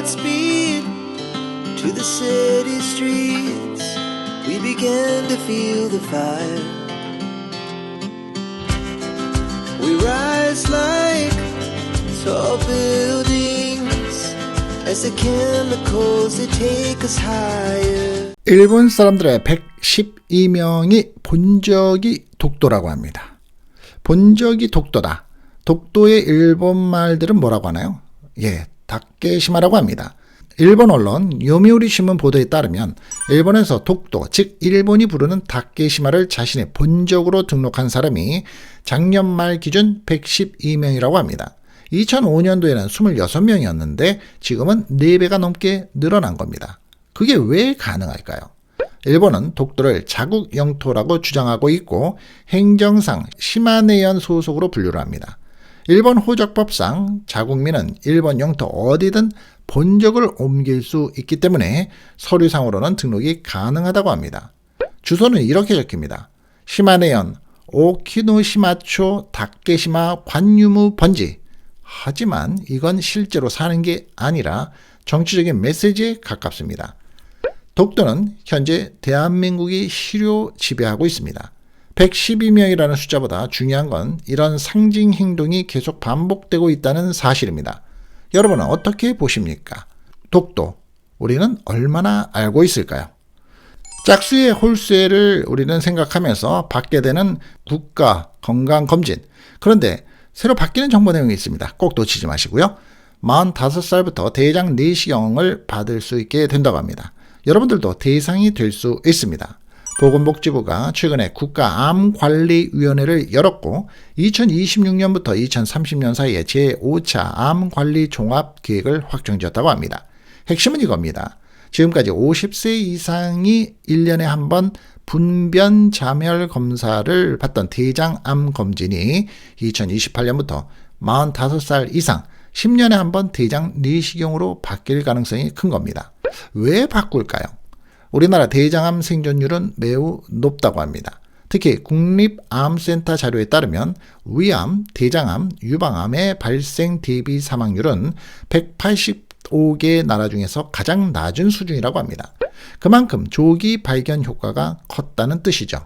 Godspeed to the city streets. We began to feel the fire. We rise like tall buildings as the chemicals they take us higher. 일본 사람들의 112명이 본적이 독도라고 합니다. 본적이 독도다. 독도의 일본 말들은 뭐라고 하나요? 다케시마라고 합니다. 일본 언론 요미우리 신문 보도에 따르면 일본에서 독도, 즉 일본이 부르는 다케시마를 자신의 본적으로 등록한 사람이 작년 말 기준 112명이라고 합니다. 2005년도에는 26명이었는데 지금은 4배가 넘게 늘어난 겁니다. 그게 왜 가능할까요? 일본은 독도를 자국 영토라고 주장하고 있고 행정상 시마네현 소속으로 분류를 합니다. 일본 호적법상 자국민은 일본 영토 어디든 본적을 옮길 수 있기 때문에 서류상으로는 등록이 가능하다고 합니다. 주소는 이렇게 적힙니다. 시마네현 오키노시마초 다케시마 관유무 번지. 하지만 이건 실제로 사는 게 아니라 정치적인 메시지에 가깝습니다. 독도는 현재 대한민국이 실효 지배하고 있습니다. 112명이라는 숫자보다 중요한 건 이런 상징 행동이 계속 반복되고 있다는 사실입니다. 여러분은 어떻게 보십니까? 독도, 우리는 얼마나 알고 있을까요? 짝수의 홀수를 우리는 생각하면서 받게 되는 국가 건강검진. 그런데 새로 바뀌는 정보 내용이 있습니다. 꼭 놓치지 마시고요. 45살부터 대장 내시경을 받을 수 있게 된다고 합니다. 여러분들도 대상이 될 수 있습니다. 보건복지부가 최근에 국가암관리위원회를 열었고 2026년부터 2030년 사이에 제5차 암관리 종합계획을 확정지었다고 합니다. 핵심은 이겁니다. 지금까지 50세 이상이 1년에 한 번 분변자멸 검사를 받던 대장암 검진이 2028년부터 45살 이상 10년에 한 번 대장 내시경으로 바뀔 가능성이 큰 겁니다. 왜 바꿀까요? 우리나라 대장암 생존율은 매우 높다고 합니다. 특히 국립암센터 자료에 따르면 위암, 대장암, 유방암의 발생 대비 사망률은 185개 나라 중에서 가장 낮은 수준이라고 합니다. 그만큼 조기 발견 효과가 컸다는 뜻이죠.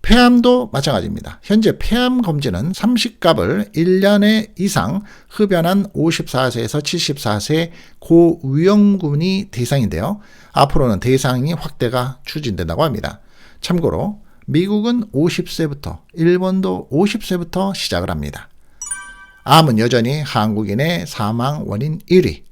폐암도 마찬가지입니다. 현재 폐암 검진은 30갑을 1년에 이상 흡연한 54세에서 74세 고위험군이 대상인데요. 앞으로는 대상이 확대가 추진된다고 합니다. 참고로 미국은 50세부터, 일본도 50세부터 시작을 합니다. 암은 여전히 한국인의 사망 원인 1위.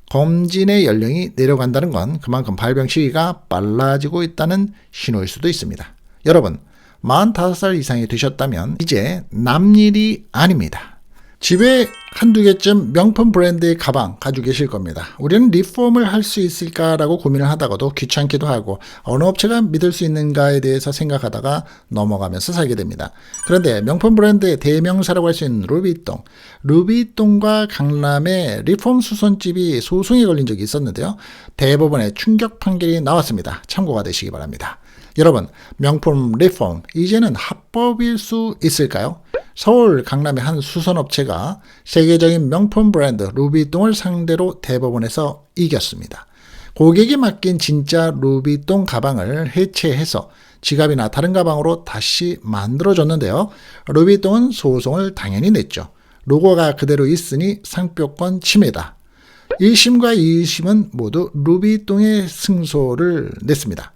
검진의 연령이 내려간다는 건 그만큼 발병 시기가 빨라지고 있다는 신호일 수도 있습니다. 여러분, 45살 이상이 되셨다면 이제 남일이 아닙니다. 집에 한두 개쯤 명품 브랜드의 가방 가지고 계실 겁니다. 우리는 리폼을 할 수 있을까라고 고민을 하다가도 귀찮기도 하고 어느 업체가 믿을 수 있는가에 대해서 생각하다가 넘어가면서 살게 됩니다. 그런데 명품 브랜드의 대명사라고 할 수 있는 루비통, 루비통과 강남의 리폼 수선집이 소송에 걸린 적이 있었는데요. 대법원의 충격 판결이 나왔습니다. 참고가 되시기 바랍니다. 여러분, 명품 리폼 이제는 합법일 수 있을까요? 서울 강남의 한 수선업체가 세계적인 명품 브랜드 루비통을 상대로 대법원에서 이겼습니다. 고객이 맡긴 진짜 루비통 가방을 해체해서 지갑이나 다른 가방으로 다시 만들어줬는데요. 루비통은 소송을 당연히 냈죠. 로고가 그대로 있으니 상표권 침해다. 1심과 2심은 모두 루비통의 승소를 냈습니다.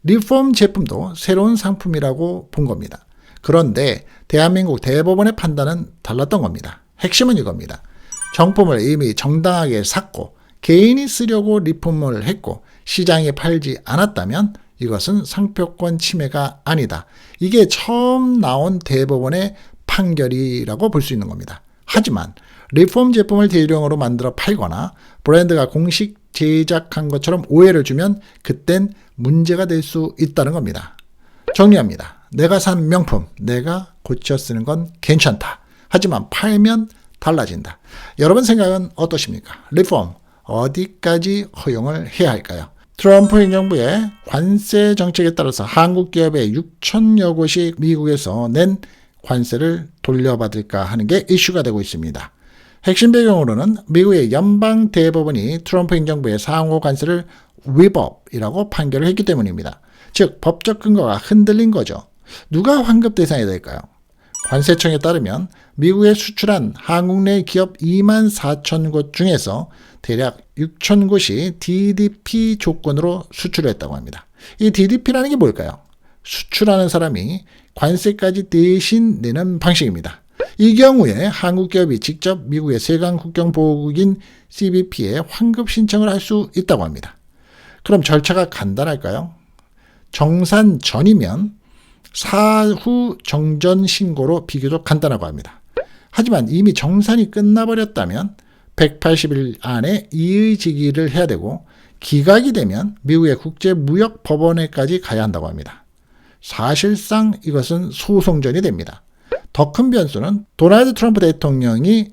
리폼 제품도 새로운 상품이라고 본 겁니다. 그런데 대한민국 대법원의 판단은 달랐던 겁니다. 핵심은 이겁니다. 정품을 이미 정당하게 샀고 개인이 쓰려고 리폼을 했고 시장에 팔지 않았다면 이것은 상표권 침해가 아니다. 이게 처음 나온 대법원의 판결이라고 볼 수 있는 겁니다. 하지만 리폼 제품을 대량으로 만들어 팔거나 브랜드가 공식 제작한 것처럼 오해를 주면 그땐 문제가 될 수 있다는 겁니다. 정리합니다. 내가 산 명품, 내가 고쳐 쓰는 건 괜찮다. 하지만 팔면 달라진다. 여러분 생각은 어떠십니까? 리폼 어디까지 허용을 해야 할까요? 트럼프 행정부의 관세 정책에 따라서 한국 기업의 6천여 곳이 미국에서 낸 관세를 돌려받을까 하는 게 이슈가 되고 있습니다. 핵심 배경으로는 미국의 연방 대법원이 트럼프 행정부의 상호 관세를 위법이라고 판결을 했기 때문입니다. 즉 법적 근거가 흔들린 거죠. 누가 환급 대상이 될까요? 관세청에 따르면 미국에 수출한 한국 내 기업 2만 4천 곳 중에서 대략 6천 곳이 DDP 조건으로 수출을 했다고 합니다. 이 DDP라는 게 뭘까요? 수출하는 사람이 관세까지 대신 내는 방식입니다. 이 경우에 한국 기업이 직접 미국의 세관 국경보호국인 CBP에 환급 신청을 할 수 있다고 합니다. 그럼 절차가 간단할까요? 정산 전이면 사후 정전 신고로 비교적 간단하고 합니다. 하지만 이미 정산이 끝나버렸다면 180일 안에 이의제기를 해야 되고 기각이 되면 미국의 국제무역법원에까지 가야 한다고 합니다. 사실상 이것은 소송전이 됩니다. 더 큰 변수는 도널드 트럼프 대통령이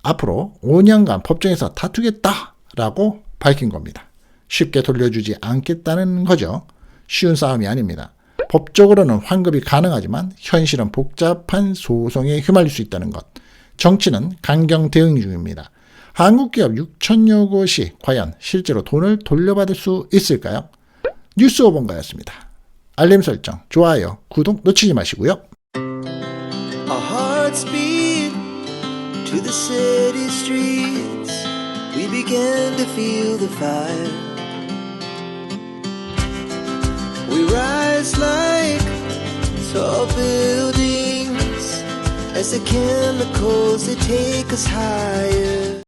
앞으로 5년간 법정에서 다투겠다라고 밝힌 겁니다. 쉽게 돌려주지 않겠다는 거죠. 쉬운 싸움이 아닙니다. 법적으로는 환급이 가능하지만 현실은 복잡한 소송에 휘말릴 수 있다는 것. 정치는 강경 대응 중입니다. 한국 기업 6천여 곳이 과연 실제로 돈을 돌려받을 수 있을까요? 뉴스 5번가였습니다. 알림 설정, 좋아요, 구독 놓치지 마시고요. Our hearts beat to the city streets. We began to feel the fire. We rise like tall buildings as the chemicals they take us higher.